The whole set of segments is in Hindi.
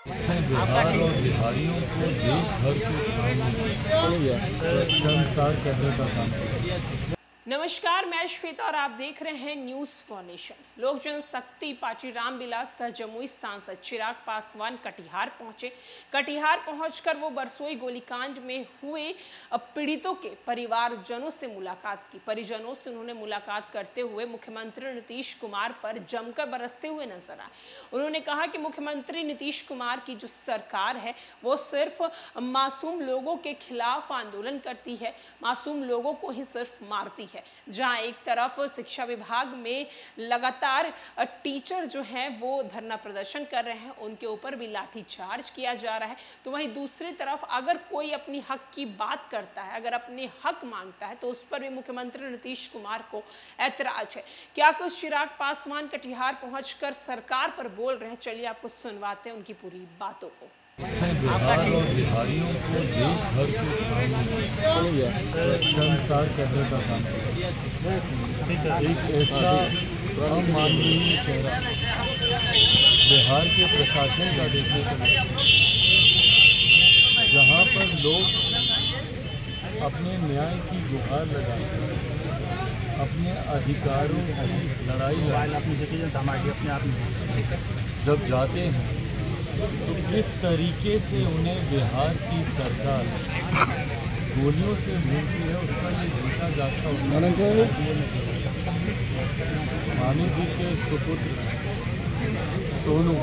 इसमें बिहार और बिहारियों को देश भर के सामने शर्मसार करने का काम किया। नमस्कार, मैं श्वेता और आप देख रहे हैं न्यूज फॉर नेशन। लोक जनशक्ति पार्टी रामविलास सह जमुई सांसद चिराग पासवान कटिहार पहुंचे। कटिहार पहुंचकर वो बरसोई गोलीकांड में हुए पीड़ितों के परिवारजनों से मुलाकात की। परिजनों से उन्होंने मुलाकात करते हुए मुख्यमंत्री नीतीश कुमार पर जमकर बरसते हुए नजर आए। उन्होंने कहा कि मुख्यमंत्री नीतीश कुमार की जो सरकार है वो सिर्फ मासूम लोगों के खिलाफ आंदोलन करती है, मासूम लोगों को ही सिर्फ मारती है। जहां एक तरफ शिक्षा विभाग में लगातार टीचर जो हैं वो धरना प्रदर्शन कर रहे हैं, उनके ऊपर भी लाठीचार्ज किया जा रहा है, तो वहीं दूसरी तरफ अगर कोई अपनी हक की बात करता है, अगर अपने हक मांगता है, तो उस पर भी मुख्यमंत्री नीतीश कुमार को ऐतराज है। क्या कुछ चिराग पासवान कटिहार पहुंचकर सरकार पर बोल रहे हैं, चलिए आपको सुनवाते हैं उनकी पूरी बातों को। इसमें बिहार और बिहारियों को देश भर के सामने शर्मसार करने का काम किया। एक ऐसा अमानवीय चेहरा बिहार के प्रशासन का देखने को मिला, जहाँ पर लोग अपने न्याय की गुहार लगाते, अपने अधिकारों की लड़ाई जब जाते हैं तो किस तरीके से उन्हें बिहार की सरकार गोलियों से भूनती है, उसका ये जीता जागता मानी जी के सुपुत्र सोनू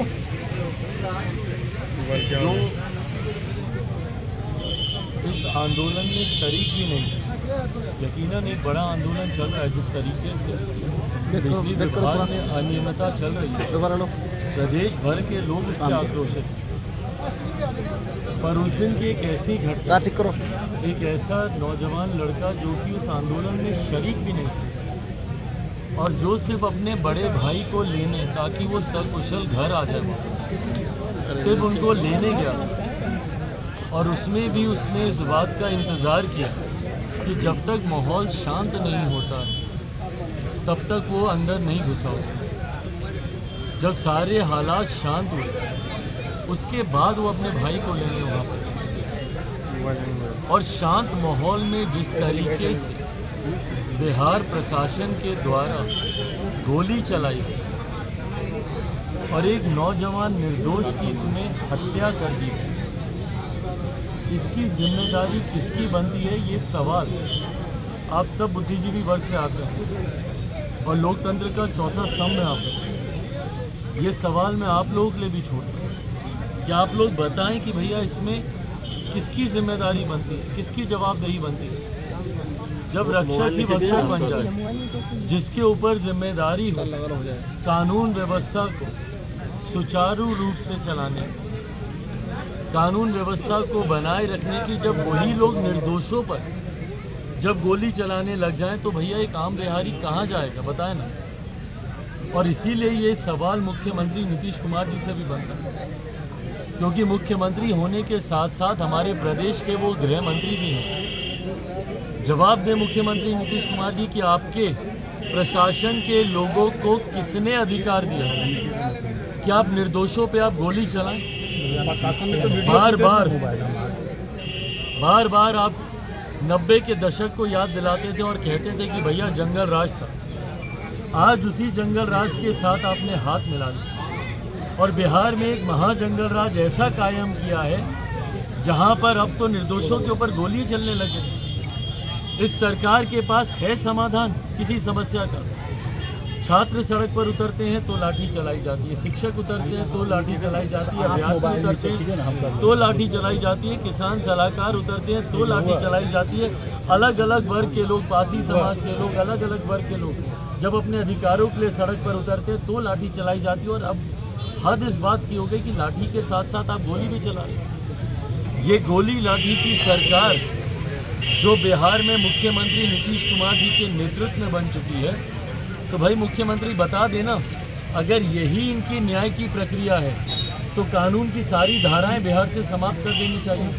जो इस आंदोलन में शरीक भी नहीं, यकीनन एक बड़ा आंदोलन चल रहा है। जिस तरीके से बिजली विभाग में अनियमितता चल रही है, प्रदेश भर के लोग इससे आक्रोशित हैं। पर उस दिन की एक ऐसी घटना, एक ऐसा नौजवान लड़का जो कि उस आंदोलन में शरीक भी नहीं था और जो सिर्फ अपने बड़े भाई को लेने, ताकि वो सकुशल घर आ जाए, सिर्फ उनको लेने गया। और उसमें भी उसने इस बात का इंतज़ार किया कि जब तक माहौल शांत नहीं होता तब तक वो अंदर नहीं घुसा। उसमें जब सारे हालात शांत हुए उसके बाद वो अपने भाई को लेने वहाँ पर, और शांत माहौल में जिस तरीके से बिहार प्रशासन के द्वारा गोली चलाई गई और एक नौजवान निर्दोष की इसमें हत्या कर दी गई, इसकी जिम्मेदारी किसकी बनती है, ये सवाल आप सब बुद्धिजीवी वर्ग से आते हैं और लोकतंत्र का चौथा स्तंभ है आप। ये सवाल मैं आप लोगों के लिए भी छोड़ता हूँ कि आप लोग बताएं कि भैया इसमें किसकी जिम्मेदारी बनती है, किसकी जवाबदेही बनती है। जब रक्षक ही भक्षक बन जाए, जिसके ऊपर जिम्मेदारी हो कानून व्यवस्था को सुचारू रूप से चलाने, कानून व्यवस्था को बनाए रखने की, जब वही लोग निर्दोषों पर जब गोली चलाने लग जाएं तो भैया एक आम बिहारी कहाँ जाएगा, बताएं ना। और इसीलिए ये सवाल मुख्यमंत्री नीतीश कुमार जी से भी बनता है, क्योंकि मुख्यमंत्री होने के साथ साथ हमारे प्रदेश के वो गृह मंत्री भी हैं। जवाब दें मुख्यमंत्री नीतीश कुमार जी कि आपके प्रशासन के लोगों को किसने अधिकार दिया कि आप निर्दोषों पे आप गोली चलाएं। बार बार आप 90 के दशक को याद दिलाते थे और कहते थे कि भैया जंगल राज था। आज उसी जंगल राज के साथ आपने हाथ मिला लिया और बिहार में एक महाजंगल राज ऐसा कायम किया है जहां पर अब तो निर्दोषों के ऊपर गोली चलने लगे। इस सरकार के पास है समाधान किसी समस्या का? छात्र सड़क पर उतरते हैं तो लाठी चलाई जाती है, शिक्षक उतरते हैं तो लाठी चलाई जाती है, अभ्यर्थी उतरते हैं तो लाठी चलाई जाती है, किसान सलाहकार उतरते हैं तो लाठी चलाई जाती है। अलग अलग वर्ग के लोग, पासी समाज के लोग, अलग अलग वर्ग के लोग जब अपने अधिकारों के लिए सड़क पर उतरते हैं तो लाठी चलाई जाती है। और अब हद इस बात की हो गई कि लाठी के साथ साथ आप गोली भी चला रहे। ये गोली लाठी की सरकार जो बिहार में मुख्यमंत्री नीतीश कुमार जी के नेतृत्व में बन चुकी है, तो भाई मुख्यमंत्री बता देना, अगर यही इनकी न्याय की प्रक्रिया है तो कानून की सारी धाराएं बिहार से समाप्त कर देनी चाहिए,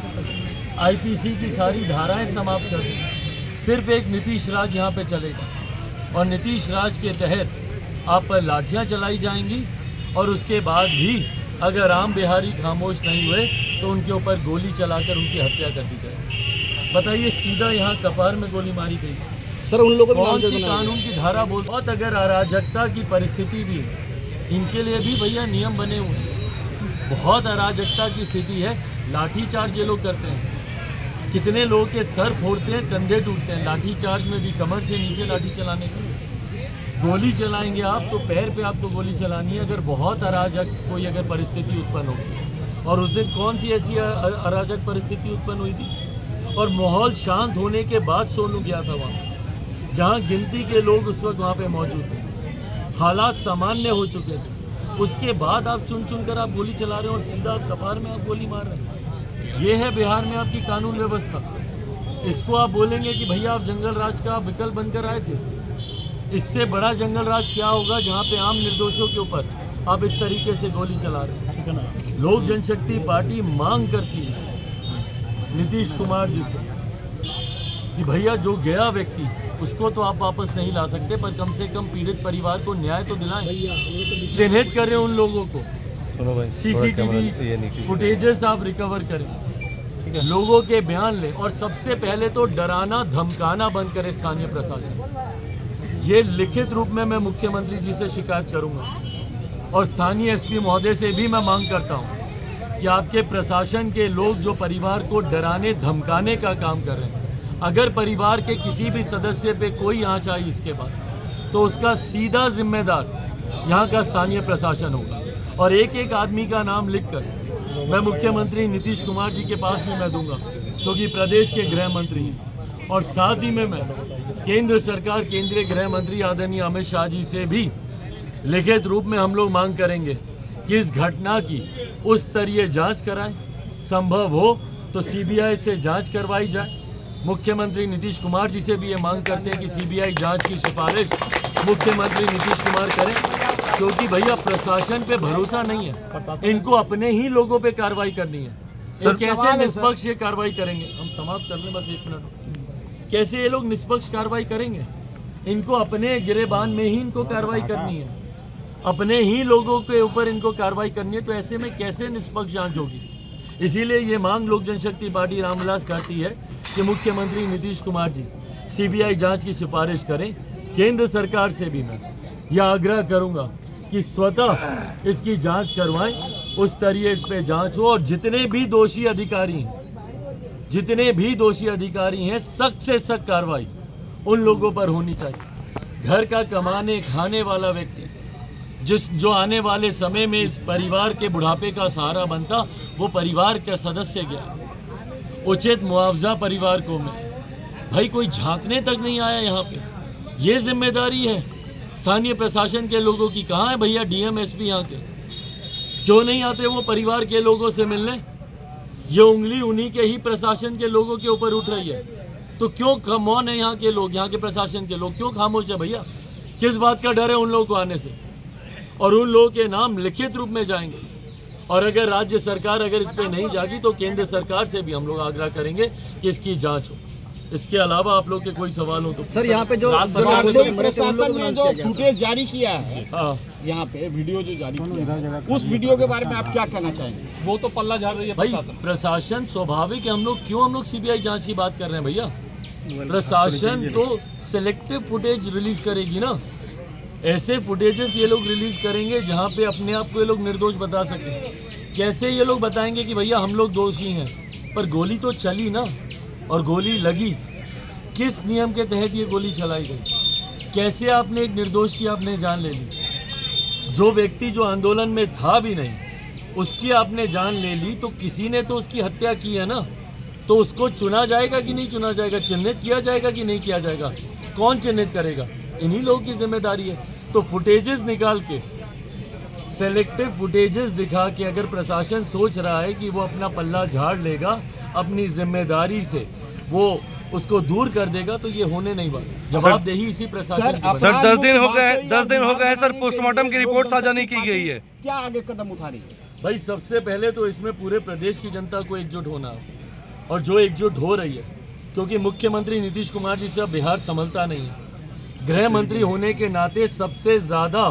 आईपीसी की सारी धाराएं समाप्त कर देनी। सिर्फ एक नीतीश राज यहाँ पे चलेगा और नीतीश राज के तहत आप पर लाठियाँ चलाई जाएंगी और उसके बाद भी अगर राम बिहारी खामोश नहीं हुए तो उनके ऊपर गोली चलाकर उनकी हत्या कर दी जाए। बताइए, सीधा यहाँ कपार में गोली मारी गई। सर उन लोगों को कौन सी कानून की धारा बोल। बहुत अगर अराजकता की परिस्थिति भी है, इनके लिए भी भैया नियम बने हुए हैं। बहुत अराजकता की स्थिति है, लाठीचार्ज ये लोग करते हैं, कितने लोगों के सर फोड़ते हैं, कंधे टूटते हैं। लाठीचार्ज में भी कमर से नीचे लाठी चलाने का। गोली चलाएंगे आप तो पैर पे आपको गोली चलानी है अगर बहुत अराजक कोई अगर परिस्थिति उत्पन्न होगी। और उस दिन कौन सी ऐसी अराजक परिस्थिति उत्पन्न हुई थी? और माहौल शांत होने के बाद सोनू गया था वहाँ, जहाँ गिनती के लोग उस वक्त वहाँ पे मौजूद थे, हालात सामान्य हो चुके थे। उसके बाद आप चुन चुन कर आप गोली चला रहे हैं और सीधा आप कपार में आप गोली मार रहे हैं। ये है बिहार में आपकी कानून व्यवस्था। इसको आप बोलेंगे कि भैया आप जंगल राज का विकल्प बनकर आए थे। इससे बड़ा जंगल राज क्या होगा जहाँ पे आम निर्दोषों के ऊपर आप इस तरीके से गोली चला रहे हैं। लोक जनशक्ति पार्टी मांग करती है नीतीश कुमार जी से कि भैया जो गया व्यक्ति उसको तो आप वापस नहीं ला सकते, पर कम से कम पीड़ित परिवार को न्याय तो दिलाएं। चिन्हित करें उन लोगों को, सीसीटीवी फुटेजेस आप रिकवर करें, लोगों के बयान लें और सबसे पहले तो डराना धमकाना बंद करें स्थानीय प्रशासन। ये लिखित रूप में मैं मुख्यमंत्री जी से शिकायत करूंगा और स्थानीय एसपी महोदय से भी मैं मांग करता हूं कि आपके प्रशासन के लोग जो परिवार को डराने धमकाने का काम कर रहे हैं, अगर परिवार के किसी भी सदस्य पे कोई आंच आई इसके बाद तो उसका सीधा जिम्मेदार यहाँ का स्थानीय प्रशासन होगा। और एक एक आदमी का नाम लिखकर मैं मुख्यमंत्री नीतीश कुमार जी के पास भी मैं दूंगा, क्योंकि प्रदेश के गृह मंत्री हैं। और साथ ही में मैं केंद्र सरकार, केंद्रीय गृह मंत्री आदरणीय अमित शाह जी से भी लिखित रूप में हम लोग मांग करेंगे कि इस घटना की उच्च स्तरीय जांच कराएं, संभव हो तो सीबीआई से जांच करवाई जाए। मुख्यमंत्री नीतीश कुमार जी से भी ये मांग करते हैं कि सीबीआई जांच की सिफारिश मुख्यमंत्री नीतीश कुमार करें, क्योंकि भैया प्रशासन पे भरोसा नहीं है, इनको अपने ही लोगों पे कार्रवाई करनी है। तो कैसे निष्पक्ष ये कार्रवाई करेंगे? हम समाप्त कर लें बस 1 मिनट। कैसे ये लोग निष्पक्ष कार्रवाई करेंगे? इनको अपने गिरेबान में ही इनको कार्रवाई करनी है, अपने ही लोगों के ऊपर इनको कार्रवाई करनी है। तो ऐसे में कैसे निष्पक्ष जांच होगी? इसीलिए ये मांग लोक जनशक्ति पार्टी रामविलास करती है कि मुख्यमंत्री नीतीश कुमार जी सीबीआई जांच की सिफारिश करें। केंद्र सरकार से भी मैं यह आग्रह करूंगा कि स्वतः इसकी जांच करवाएं, उस स्तरीय इस पे जांच हो और जितने भी दोषी अधिकारी हैं सख्त से सख्त कार्रवाई उन लोगों पर होनी चाहिए। घर का कमाने खाने वाला व्यक्ति जो आने वाले समय में इस परिवार के बुढ़ापे का सहारा बनता, वो परिवार का सदस्य गया, उचित मुआवजा परिवार को मिले। भाई कोई झांकने तक नहीं आया यहाँ पे। ये जिम्मेदारी है स्थानीय प्रशासन के लोगों की। कहाँ है भैया डीएम एसपी यहाँ के? क्यों नहीं आते वो परिवार के लोगों से मिलने? ये उंगली उन्हीं के ही प्रशासन के लोगों के ऊपर उठ रही है। तो क्यों मौन है यहाँ के लोग, यहाँ के प्रशासन के लोग क्यों खामोश है भैया? किस बात का डर है उन लोगों को आने से? और उन लोगों के नाम लिखित रूप में जाएंगे। और अगर राज्य सरकार अगर इस पे नहीं जागी तो केंद्र सरकार से भी हम लोग आग्रह करेंगे कि इसकी जांच हो। इसके अलावा आप लोग के कोई सवाल हो तो सर यहाँ पे जो प्रशासन ने जो फुटेज जारी किया है, यहाँ पे वीडियो जो जारी किया है, उस वीडियो के बारे में आप क्या कहना चाहेंगे? वो तो पल्ला झाड़ रही है भाई। प्रशासन स्वाभाविक है, हम लोग सीबीआई जांच की बात कर रहे हैं भैया। प्रशासन तो सिलेक्टिव फुटेज रिलीज करेगी ना, ऐसे फुटेजेस ये लोग रिलीज करेंगे जहाँ पे अपने आप को ये लोग निर्दोष बता सकें। कैसे ये लोग बताएंगे कि भैया हम लोग दोषी हैं? पर गोली तो चली ना, और गोली लगी किस नियम के तहत ये गोली चलाई गई? कैसे आपने एक निर्दोष की आपने जान ले ली? जो व्यक्ति जो आंदोलन में था भी नहीं उसकी आपने जान ले ली, तो किसी ने तो उसकी हत्या की है ना। तो उसको चुना जाएगा कि नहीं चुना जाएगा? चिन्हित किया जाएगा कि नहीं किया जाएगा? कौन चिन्हित करेगा? इन्हीं लोगों की जिम्मेदारी है। तो फुटेजेस निकाल के, सेलेक्टिव फुटेजेस दिखा के अगर प्रशासन सोच रहा है कि वो अपना पल्ला झाड़ लेगा, अपनी जिम्मेदारी से वो उसको दूर कर देगा, तो ये होने नहीं वाला। जवाबदेही इसी प्रशासन की। सर 10 दिन हो गए सर, पोस्टमार्टम की रिपोर्ट साझा नहीं की गई है, क्या आगे कदम उठा रही है? भाई सबसे पहले तो इसमें पूरे प्रदेश की जनता को एकजुट होना है, और जो एकजुट हो रही है, क्योंकि मुख्यमंत्री नीतीश कुमार जी से अब बिहार संभलता नहीं है। गृह मंत्री होने के नाते सबसे ज़्यादा